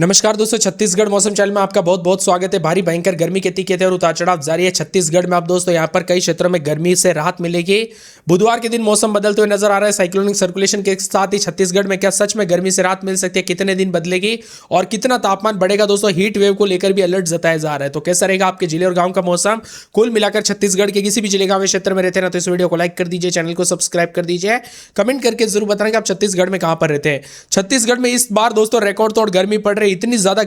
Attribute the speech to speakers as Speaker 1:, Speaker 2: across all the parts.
Speaker 1: नमस्कार दोस्तों, छत्तीसगढ़ मौसम चैनल में आपका बहुत बहुत स्वागत है। भारी भयंकर गर्मी के तीखे और उतार चढ़ाव जारी है छत्तीसगढ़ में। आप दोस्तों यहाँ पर कई क्षेत्रों में गर्मी से राहत मिलेगी। बुधवार के दिन मौसम बदलते हुए नजर आ रहा है। साइक्लोनिक सर्कुलेशन के साथ ही छत्तीसगढ़ में क्या सच में गर्मी से राहत मिल सकती है? कितने दिन बदलेगी और कितना तापमान बढ़ेगा? दोस्तों हीट वेव को लेकर भी अलर्ट जताया जा रहा है। तो कैसा रहेगा आपके जिले और गाँव का मौसम? कुल मिलाकर छत्तीसगढ़ के किसी भी जिले गाँव क्षेत्र में रहते हैं ना, तो इस वीडियो को लाइक कर दीजिए, चैनल को सब्सक्राइब कर दीजिए, कमेंट करके जरूर बताना कि आप छत्तीसगढ़ में कहां पर रहते हैं। छत्तीसगढ़ में इस बार दोस्तों रिकॉर्ड तोड़ गर्मी पड़ रही है। इतनी ज्यादा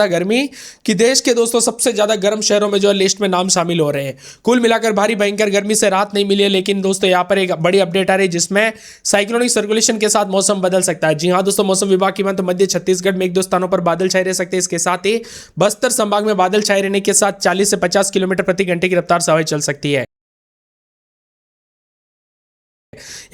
Speaker 1: गर्मी कि देश के दोस्तों सबसे ज्यादा गर्म शहरों में जो है लिस्ट में नाम शामिल हो रहे हैं। कुल मिलाकर भारी भयंकर गर्मी से राहत नहीं मिली है, लेकिन दोस्तों यहां पर एक बड़ी अपडेट आ रही है जिसमें साइक्लोनिक सर्कुलेशन के साथ मौसम बदल सकता है। जी हां दोस्तों, मौसम विभाग की माने तो मध्य छत्तीसगढ़ में एक दो स्थानों पर बादल छाए रह सकते हैं। इसके साथ ही बस्तर संभाग में बादल छाए रहने के साथ 40 से 50 किलोमीटर प्रति घंटे की रफ्तार से हवाएं चल सकती है।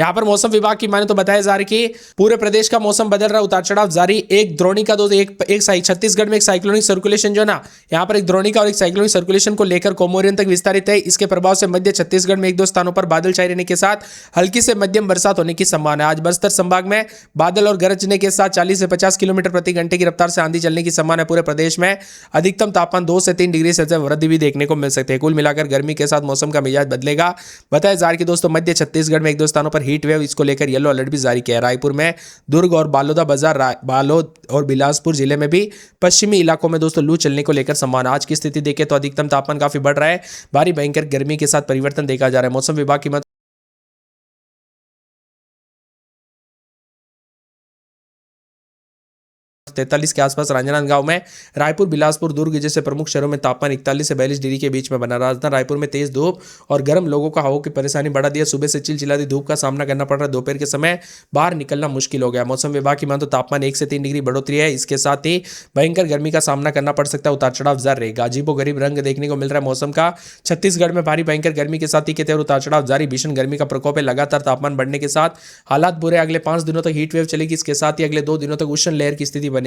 Speaker 1: यहां पर मौसम विभाग की माने तो बताया जा रहा है कि पूरे प्रदेश का मौसम बदल रहा है, उतार चढ़ाव जारी। एक द्रोणिका छत्तीसगढ़ में एक साइक्लोनिक सर्कुलेशन जो ना, यहां पर एक द्रोणिका और एक साइक्लोनिक सर्कुलेशन को लेकर कोमोरियन तक विस्तारित है। इसके प्रभाव से मध्य छत्तीसगढ़ में एक दो स्थानों पर बादल छाए रहने के साथ हल्की से मध्यम बरसात होने की संभावना है। आज बस्तर संभाग में बादल और गरजने के साथ 40 से 50 किलोमीटर प्रति घंटे की रफ्तार से आंधी चलने की संभावना है। पूरे प्रदेश में अधिकतम तापमान 2 से 3 डिग्री सेल्सियस वृद्धि भी देखने को मिल सकती है। कुल मिलाकर गर्मी के साथ मौसम का मिजाज बदलेगा। बताया जा रहा है कि दोस्तों मध्य छत्तीसगढ़ में एक दो स्थानों पर हीट वेव, इसको लेकर येलो अलर्ट भी जारी किया है। रायपुर में, दुर्ग और बालोद और बिलासपुर जिले में भी पश्चिमी इलाकों में दोस्तों लू चलने को लेकर संभावना। आज की स्थिति देखें तो अधिकतम तापमान काफी बढ़ रहा है। भारी भयंकर गर्मी के साथ परिवर्तन देखा जा रहा है। मौसम विभाग की 43 के आसपास राजनांदगांव में, रायपुर, बिलासपुर, दुर्ग जैसे प्रमुख शहरों में तापमान 41 से 42 डिग्री के बीच में बना। राजधानी रायपुर में तेज धूप और गर्म लोगों का हवा की परेशानी बढ़ा दिया। सुबह से चिलचिलाती धूप का सामना करना पड़ रहा है। दोपहर के समय बाहर निकलना मुश्किल हो गया। मौसम विभाग की माने तो तापमान 1 से 3 डिग्री बढ़ोतरी है। इसके साथ ही भयंकर गर्मी का सामना करना पड़ सकता है। उतार चढ़ाव जारी रहेगा। अजीबोगरीब रंग देखने को मिल रहा है मौसम का। छत्तीसगढ़ में भारी भयंकर गर्मी के साथ ही उतार चढ़ाव जारी। भीषण गर्मी का प्रकोप है। लगातार तापमान बढ़ने के साथ हालात बुरे। अगले 5 दिनों तक हीट वेव चलेगी। इसके साथ ही अगले 2 दिनों तक उष्ण लहर की स्थिति बनेगी।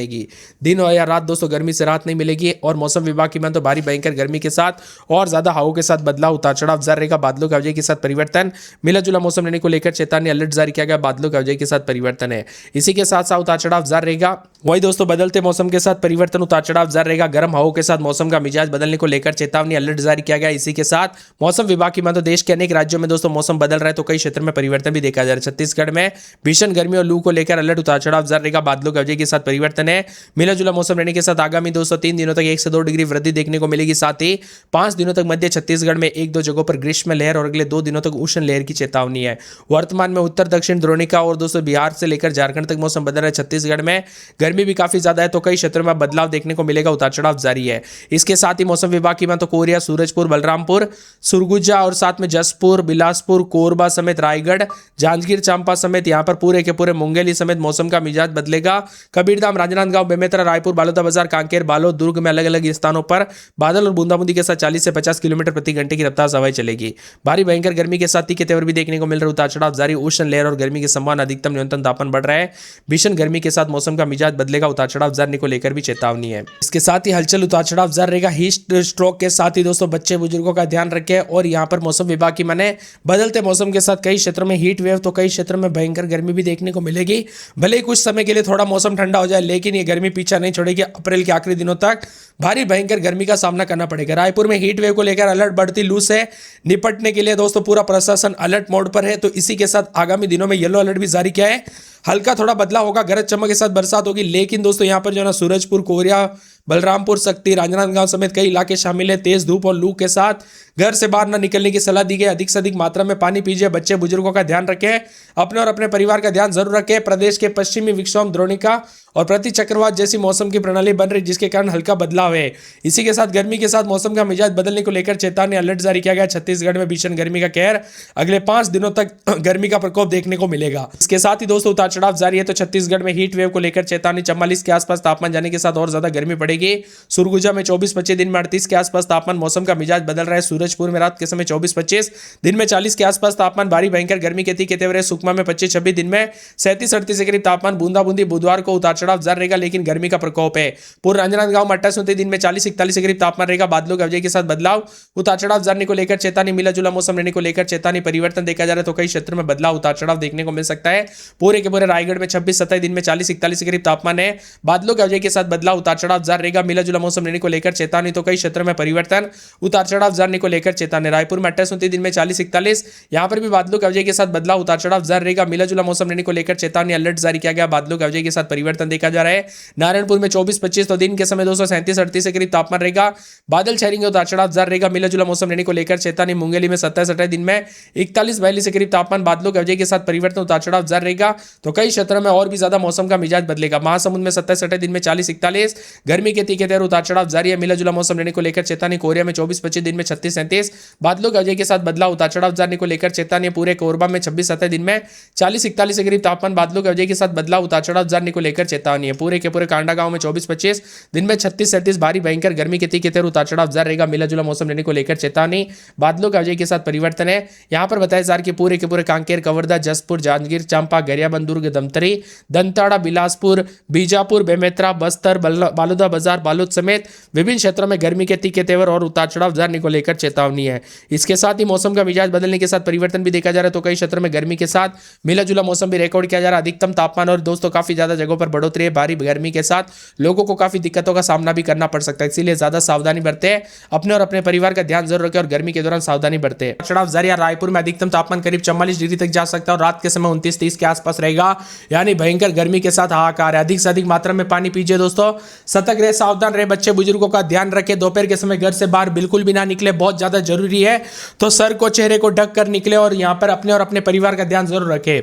Speaker 1: दिन हो या रात दोस्तों गर्मी से राहत नहीं मिलेगी। और मौसम विभाग की माने तो भारी भयंकर गर्मी के साथ और ज्यादा हवाओं के साथ बदलाव, उतार चढ़ाव जारी रहेगा। बादलों की अवधि के साथ परिवर्तन, मिला जुला मौसम रहने को लेकर चेतावनी अलर्ट जारी किया गया। बादलों की अवधि के साथ परिवर्तन है। इसी के साथ साथ उतार चढ़ाव जारी रहेगा। वही दोस्तों बदलते मौसम के साथ परिवर्तन, उतार चढ़ाव जारी रहेगा। गर्म हवाओं के साथ मौसम का मिजाज बदलने को लेकर चेतावनी अलर्ट जारी किया गया। इसी के साथ मौसम विभाग की माने तो देश के अनेक राज्यों में दोस्तों मौसम बदल रहा है, तो कई क्षेत्र में परिवर्तन भी देखा जा रहा है। छत्तीसगढ़ में भीषण गर्मी और लू को लेकर अलर्ट, उतार चढ़ाव जारी रहेगा। बादलों की अवधि के साथ परिवर्तन है। मिला जुला मौसम रहने के साथ आगामी दोस्तों 3 दिनों तक 1 से 2 डिग्री वृद्धि देखने को मिलेगी। साथ ही 5 दिनों तक मध्य छत्तीसगढ़ में 1-2 जगहों पर ग्रीष्म लहर और अगले 2 दिनों तक उष्ण लहर की चेतावनी है। वर्तमान में उत्तर दक्षिण द्रोणिका और दोस्तों बिहार से लेकर झारखंड तक मौसम बदल रहा है। छत्तीसगढ़ में गर्मी भी काफी ज्यादा है, तो कई क्षेत्रों में बदलाव देखने को मिलेगा। उतार चढ़ाव जारी है। इसके साथ ही मौसम विभाग की माने तो कोरिया, सूरजपुर, बलरामपुर, सुरगुजा और साथ में जसपुर, बिलासपुर, कोरबा समेत रायगढ़, जांजगीर चांपा समेत यहां पर पूरे के पूरे मुंगेली समेत मौसम का मिजाज बदलेगा। कबीरधाम, राजनांदगांव, बेमेतरा, रायपुर, बालोदा, कांकेर, बालोद, दुर्ग में अलग अलग स्थानों पर बादल और बूंदाबूंदी के साथ 40 से 50 किलोमीटर प्रति घंटे की रफ्तार से हवाएं चलेगी। भारी भयंकर गर्मी के साथ तीखे तेवर भी देखने को मिल रहे। उतार चढ़ाव जारी। उष्ण लहर और गर्मी की संभावना। अधिकतम न्यूनतम तापमान बढ़ रहा है। भीषण गर्मी के साथ मौसम का मिजाज बदलेगा। उतार चढ़ाव जारी को लेकर भी चेतावनी है। इसके साथ ही हलचल, उतार चढ़ाव जारी रहेगा। हीट स्ट्रोक के साथ ही दोस्तों बच्चे बुजुर्गों का ध्यान रखें। और यहाँ पर मौसम विभाग की माने बदलते मौसम के साथ कई क्षेत्रों में हीट वेव, तो कई क्षेत्रों में भयंकर गर्मी भी देखने को मिलेगी। भले ही कुछ समय के लिए थोड़ा मौसम ठंडा हो जाए, लेकिन ये गर्मी पीछा नहीं छोड़ेगी। अप्रैल के आखिरी दिनों तक भारी भयंकर गर्मी का सामना करना पड़ेगा। रायपुर में हीट वेव को लेकर अलर्ट। बढ़ती लू से निपटने के लिए दोस्तों पूरा प्रशासन अलर्ट मोड पर है। तो इसी के साथ आगामी दिनों में येलो अलर्ट भी जारी किया है। हल्का थोड़ा बदलाव होगा, गरज चमक के साथ बरसात होगी। लेकिन दोस्तों यहां पर जो ना सूरजपुर, कोरिया, बलरामपुर, शक्ति, राजनांदगांव समेत कई इलाके शामिल है। तेज धूप और लू के साथ घर से बाहर न निकलने की सलाह दी गई। अधिक से अधिक मात्रा में पानी पीजिए। बच्चे बुजुर्गों का ध्यान रखें। अपने और अपने परिवार का ध्यान जरूर रखें। प्रदेश के पश्चिमी विक्षोभ, द्रोणिका और प्रति चक्रवात जैसी मौसम की प्रणाली बन रही, जिसके कारण हल्का बदलाव है। इसी के साथ गर्मी के साथ मौसम का मिजाज बदलने को लेकर चेतावनी अलर्ट जारी किया गया। छत्तीसगढ़ में भीषण गर्मी का कहर। अगले 5 दिनों तक गर्मी का प्रकोप देखने को मिलेगा। इसके साथ ही दोस्तों उतार चढ़ाव जारी है। तो छत्तीसगढ़ में हीट वेव को लेकर चेतावनी। 44 के आसपास तापमान जाने के साथ और ज्यादा गर्मी पड़ेगी। पड़ेगी। सुरगुजा में 24-25, दिन में 38 के आसपास तापमान। मौसम का मिजाज बदल रहा है। सूरजपुर में रात के समय 24-25, दिन में 40 के आसपास तापमान। भारी भयंकर गर्मी के कहते हुए सुकमा में 25-26, दिन में 37-38 के करीब तापमान। बूंदा बूंदी बुधवार को उतार चढ़ाव जारी रहेगा, लेकिन गर्मी का प्रकोप है। पूर्व राजनांदगांव में 28-29, दिन में 40-41 के करीब तापमान रहेगा। बादलों के अवजय के साथ बदलाव, उतार चढ़ाव जाने को लेकर चेतावनी। मिला जुला मौसम रहने को लेकर चेतावनी। परिवर्तन देखा जा रहा है तो कई क्षेत्रों में बदलाव, उतार चढ़ाव देखने को मिल सकता है। पूरे के पूरे रायगढ़ में 26-27, दिन में 40-41 के करीब तापमान है। बादलों के अवजय के साथ बदलाव, उतार चढ़ाव जारी रहेगा। मिला जुला मौसम रहने को लेकर चेतावनी तो कई क्षेत्रों में परिवर्तन, उतार चढ़ाव जाने को लेकर चेतावनी। रायपुर में 28-29, दिन में 40-41, यहां पर भी बादलों के अवजय के साथ बदलाव, उतार चढ़ाव जारी रहेगा। मिला जुला मौसम रहने को लेकर चेतावनी, अलर्ट जारी किया गया। बादलों के अवजय के साथ परिवर्तन देखा जा रहा है। नारायणपुर में 24-25, तो दिन के समय 237-38 के करीब तापमान रहेगा। बादल छाएंगे, उतार चढ़ाव जारी रहेगा। मिला जुला मौसम रहने को लेकर चेतावनी। मुंगेली में 27-28, दिन में 41-42 के करीब तापमान। बादलों के अवजय के साथ परिवर्तन, उतार चढ़ाव जारी रहेगा तो कई क्षेत्रों में और भी ज्यादा मौसम का मिजाज बदलेगा। महासमुंद में 27-28, दिन में 40-41, गर्मी के तीखे तेवर, उतार चढ़ाव जारी है। मिला जुला मौसम रहने को लेकर चेतावनी। कोरिया में 24-25, दिन में 36-37, बादलों के अवजय के साथ बदलाव, उतार चढ़ाव जाने को लेकर चेतावनी। पूरे कोरबा में 26-27, दिन में 40-41 के करीब तापमान। बादलों के अवजय के साथ बदलाव, उतार चढ़ाव जाने को लेकर चेतावनी है। पूरे के पूरे कांडा गांव में 24-25, दिन में 36-37, भारी भयंकर गर्मी के तीखे तेवर, उतार चढ़ाव जारी रहेगा। मिला जुला मौसम रहने को लेकर चेतावनी। बादलों के अवजय के साथ परिवर्तन है। यहां पर बताया जा रहा है कि पूरे के पूरे कांकेर, कवर्धा, जसपुर, जांजगीर चांपा, गरियाबंद, दुर्ग, दमतरी, दंताड़ा, बिलासपुर, बीजापुर, बेमेतरा, बस्तर, बालोदा बाजार, बालोद समेत विभिन्न क्षेत्रों में गर्मी के तीखे तेवर और उतार चढ़ाव जाने को लेकर चेतावनी है। इसके साथ ही मौसम का मिजाज बदलने के साथ परिवर्तन भी देखा जा रहा है तो कई क्षेत्रों में गर्मी के साथ मिला जुला मौसम भी रिकॉर्ड किया जा रहा है। अधिकतम तापमान और दोस्तों काफी ज्यादा जगहों पर बढ़ोतरी है। भारी गर्मी के साथ लोगों को काफी दिक्कतों का सामना भी करना पड़ सकता है, इसीलिए ज्यादा सावधानी बरते, अपने और अपने परिवार का ध्यान जरूर रखें और गर्मी के दौरान सावधानी बरते। चढ़ाव जारी है। रायपुर में अधिकतम तापमान करीब 44 डिग्री तक जा सकता है और रात के समय 29-30 के आसपास रहेगा, यानी भयंकर गर्मी के साथ हाहाकार है। अधिक से अधिक मात्रा में पानी पीजिए दोस्तों, सतर्क रहे, सावधान रहे, बच्चे बुजुर्गों का ध्यान रखें। दोपहर के समय घर से बाहर बिल्कुल भी ना निकले, बहुत ज्यादा जरूरी है तो सर को, चेहरे को ढक कर निकले और यहां पर अपने और अपने परिवार का ध्यान जरूर रखें।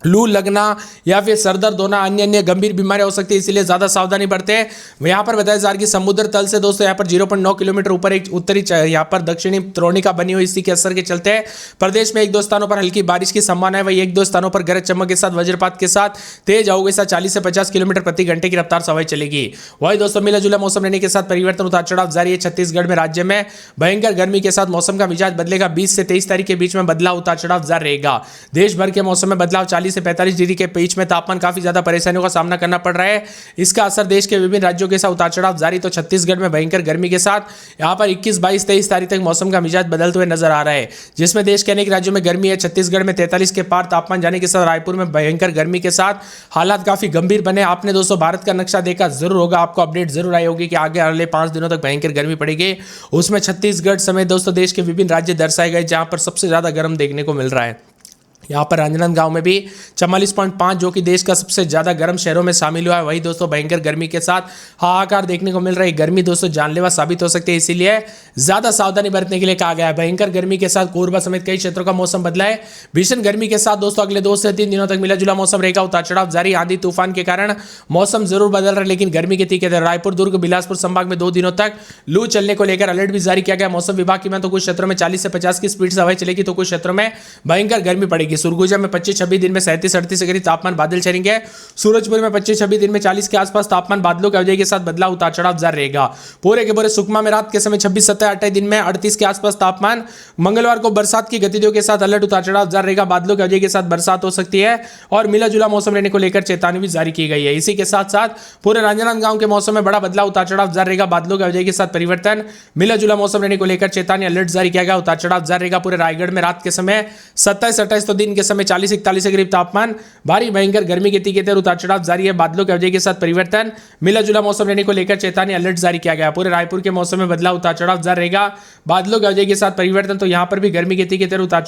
Speaker 1: लू लगना या फिर सरदर्द होना, अन्य अन्य गंभीर बीमारियां हो सकती है, इसलिए ज्यादा सावधानी बरते हैं। यहां पर बताया जा रहा है कि समुद्र तल से दोस्तों यहां पर 0.9 किलोमीटर ऊपर एक उत्तरी यहां पर दक्षिणी द्रोणिका बनी हुई, इसी के असर के चलते प्रदेश में एक दो स्थानों पर हल्की बारिश की संभावना है। वही एक दो स्थानों पर गरज चमक के साथ वज्रपात के साथ तेज हवाओं के साथ 40 से 50 किलोमीटर प्रति घंटे की रफ्तार से हवाएं चलेगी। वही दोस्तों मिला जुला मौसम रहने के साथ परिवर्तन, उतार चढ़ाव जारी है। छत्तीसगढ़ में राज्य में भयंकर गर्मी के साथ मौसम का मिजाज बदलेगा। 20 से 23 तारीख के बीच में बदलाव, उतार चढ़ाव जारी रहेगा। देश भर के मौसम में बदलाव, 40 से 45 डिग्री के बीच में तापमान, काफी ज्यादा परेशानियों का सामना करना पड़ रहा है। इसका असर देश के विभिन्न राज्यों के साथ उतार चढ़ाव जारी। तो छत्तीसगढ़ में भयंकर गर्मी के साथ यहां पर 21, 22, 23 तारीख तक मौसम का मिजाज बदलते हुए नजर आ रहा है, जिसमें देश के अनेक राज्यों में गर्मी है। छत्तीसगढ़ में 43 के पार तापमान जाने के साथ रायपुर में भयंकर गर्मी के साथ हालात काफी गंभीर बने। आपने दोस्तों भारत का नक्शा देखा जरूर होगा, आपको अपडेट जरूर आई होगी कि आगे अगले 5 दिनों तक भयंकर गर्मी पड़ेगी। उसमें छत्तीसगढ़ समेत दोस्तों देश के विभिन्न राज्य दर्शाए गए जहां पर सबसे ज्यादा गर्म देखने को मिल रहा है। यहाँ पर राजनांदगांव में भी 44.5 जो कि देश का सबसे ज्यादा गर्म शहरों में शामिल हुआ है। वही दोस्तों भयंकर गर्मी के साथ हाहाकार देखने को मिल रही है। गर्मी दोस्तों जानलेवा साबित हो सकती है, इसीलिए ज्यादा सावधानी बरतने के लिए कहा गया है। भयंकर गर्मी के साथ कोरबा समेत कई क्षेत्रों का मौसम बदला है। भीषण गर्मी के साथ दोस्तों अगले 2 से 3 दिनों तक मिला जुला मौसम रहेगा। उतार चढ़ाव जारी, आंधी तूफान के कारण मौसम जरूर बदल रहा है, लेकिन गर्मी के तीखे रायपुर, दुर्ग, बिलासपुर संभाग में 2 दिनों तक लू चलने को लेकर अलर्ट भी जारी किया गया मौसम विभाग की। तो कुछ क्षेत्रों में 40 से 50 की स्पीड से हवाएं चलेगी, तो कुछ क्षेत्रों में भयंकर गर्मी पड़ेगी। सुरगुजा में 25-26, दिन में 37-38 के करीब तापमान, बादल छाएंगे। सूरजपुर में 25-26, दिन में 40 के आसपास तापमान, बादलों के अवजय के साथ बदलाव, उतार चढ़ाव जारी रहेगा। पूरे के पूरे सुकमा में रात के समय 26-27-28, दिन में 38 के आसपास तापमान। मंगलवार को बरसात की गतिविधियों के साथ अलर्ट, उतार चढ़ाव जारी रहेगा। बादलों के अवजय के साथ बरसात हो सकती है और मिला जुला मौसम रहने को लेकर चेतावनी भी जारी की गई है। इसी के साथ साथ पूरे राजनांदगांव के मौसम में बड़ा बदलाव, उतार चढ़ाव जारी रहेगा। बादलों के अवजय के साथ परिवर्तन, मिला जुला मौसम रहने को लेकर चेतावनी, अलर्ट जारी किया गया। उतार चढ़ाव जारी रहेगा। पूरे रायगढ़ में रात के समय 27-28, तो दिन के समय 40-41 के करीब तापमान। भारी भयंकर गर्मी के तीखे तेवर, उतार चढ़ाव जारी है। बादलों के अवजय के साथ परिवर्तन, मिला जुला मौसम रहने को लेकर चेतावनी, अलर्ट जारी किया गया। पूरे रायपुर के मौसम में बदलाव, उतार चढ़ाव जारी रहेगा। बादलों के अवजय के साथ परिवर्तन, तो यहां पर भी गर्मी के तीखे तेवर, उतार